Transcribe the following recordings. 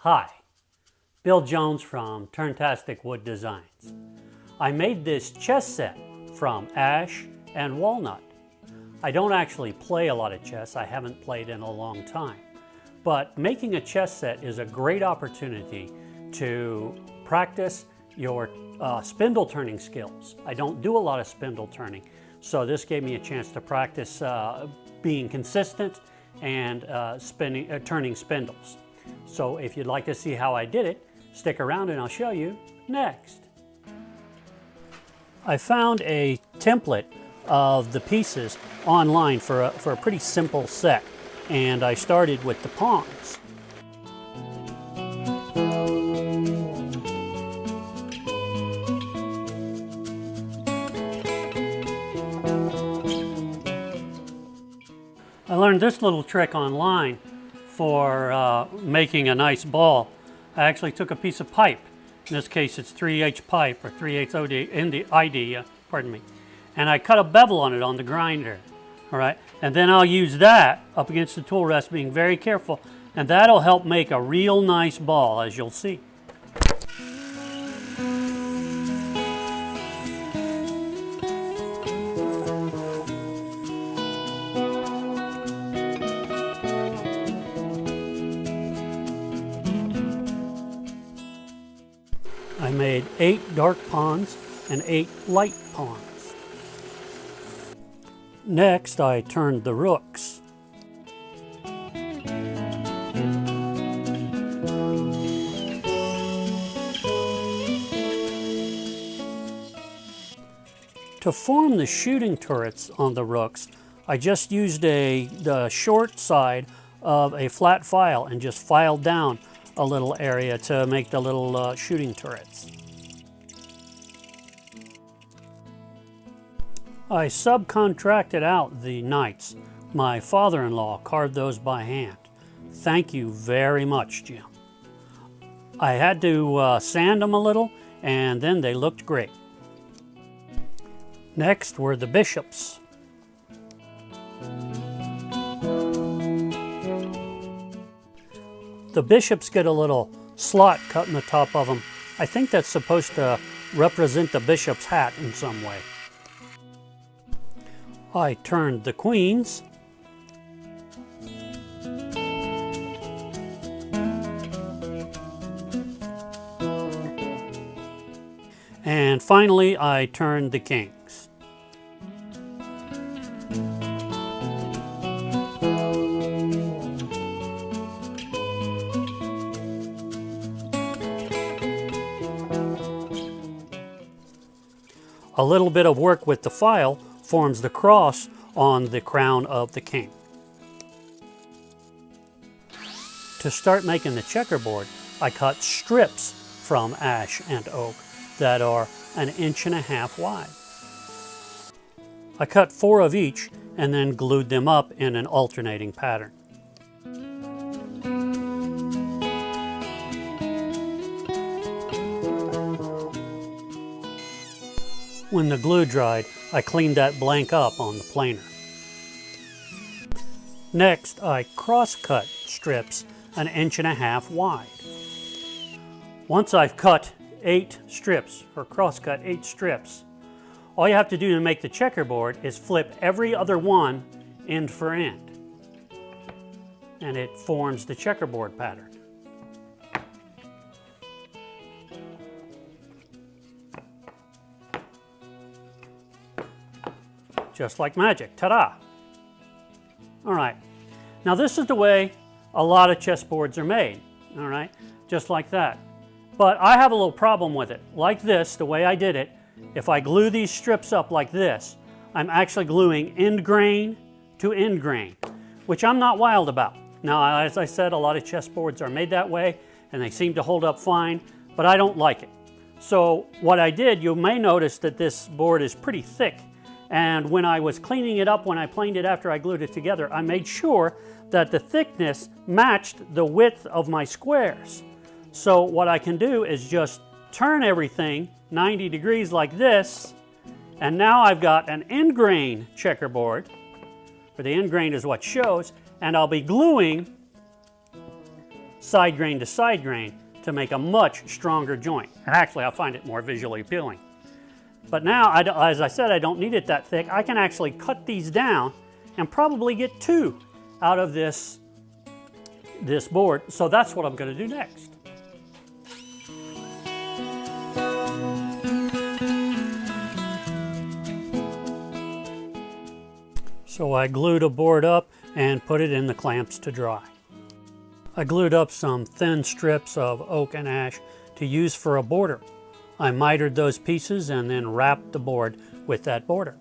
Hi, Bill Jones from Turntastic Wood Designs. I made this chess set from ash and walnut. I don't actually play a lot of chess. I haven't played in a long time. But making a chess set is a great opportunity to practice your spindle turning skills. I don't do a lot of spindle turning, so this gave me a chance to practice being consistent and turning spindles. So if you'd like to see how I did it, stick around and I'll show you next. I found a template of the pieces online for a pretty simple set, and I started with the pawns. I learned this little trick online for making a nice ball. I actually took a piece of pipe. In this case, it's 3/8 pipe or 3/8 ID, pardon me. And I cut a bevel on it on the grinder, all right? And then I'll use that up against the tool rest, being very careful, and that'll help make a real nice ball, as you'll see. I made 8 dark pawns and 8 light pawns. Next, I turned the rooks. To form the shooting turrets on the rooks, I just used the short side of a flat file and just filed down a little area to make the little shooting turrets. I subcontracted out the knights. My father-in-law carved those by hand. Thank you very much, Jim. I had to sand them a little, and then they looked great. Next were the bishops. The bishops get a little slot cut in the top of them. I think that's supposed to represent the bishop's hat in some way. I turned the queens. And finally, I turned the kings. A little bit of work with the file forms the cross on the crown of the king. To start making the checkerboard, I cut strips from ash and oak that are 1.5 inches wide. I cut 4 of each and then glued them up in an alternating pattern. When the glue dried, I cleaned that blank up on the planer. Next, I cross-cut strips 1.5 inches wide. Once I've cut 8 strips, or cross-cut 8 strips, all you have to do to make the checkerboard is flip every other one end for end, and it forms the checkerboard pattern. Just like magic, ta-da! All right, now this is the way a lot of chessboards are made, all right, just like that. But I have a little problem with it. Like this, the way I did it, if I glue these strips up like this, I'm actually gluing end grain to end grain, which I'm not wild about. Now, as I said, a lot of chessboards are made that way, and they seem to hold up fine, but I don't like it. So what I did, you may notice that this board is pretty thick. And when I was cleaning it up, when I planed it after I glued it together, I made sure that the thickness matched the width of my squares. So what I can do is just turn everything 90 degrees like this, and now I've got an end grain checkerboard, where the end grain is what shows, and I'll be gluing side grain to side grain to make a much stronger joint. And actually, I find it more visually appealing. But now, as I said, I don't need it that thick. I can actually cut these down and probably get 2 out of this board. So that's what I'm going to do next. So I glued a board up and put it in the clamps to dry. I glued up some thin strips of oak and ash to use for a border. I mitered those pieces and then wrapped the board with that border.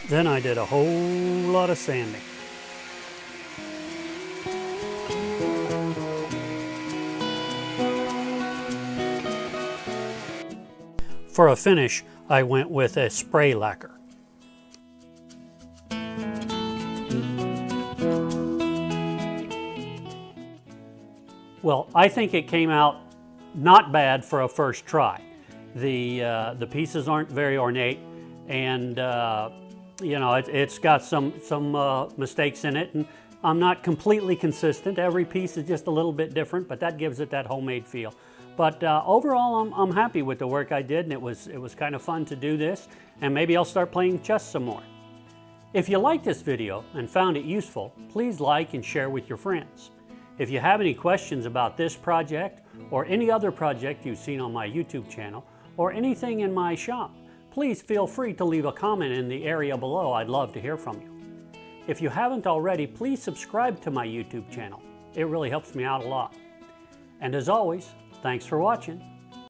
Then I did a whole lot of sanding. For a finish, I went with a spray lacquer. Well, I think it came out not bad for a first try. The pieces aren't very ornate, and you know, it's got some mistakes in it, and I'm not completely consistent. Every piece is just a little bit different, but that gives it that homemade feel. But overall, I'm happy with the work I did, and it was kind of fun to do this, and maybe I'll start playing chess some more. If you liked this video and found it useful, please like and share with your friends. If you have any questions about this project or any other project you've seen on my YouTube channel or anything in my shop, please feel free to leave a comment in the area below. I'd love to hear from you. If you haven't already, please subscribe to my YouTube channel. It really helps me out a lot. And as always, thanks for watching.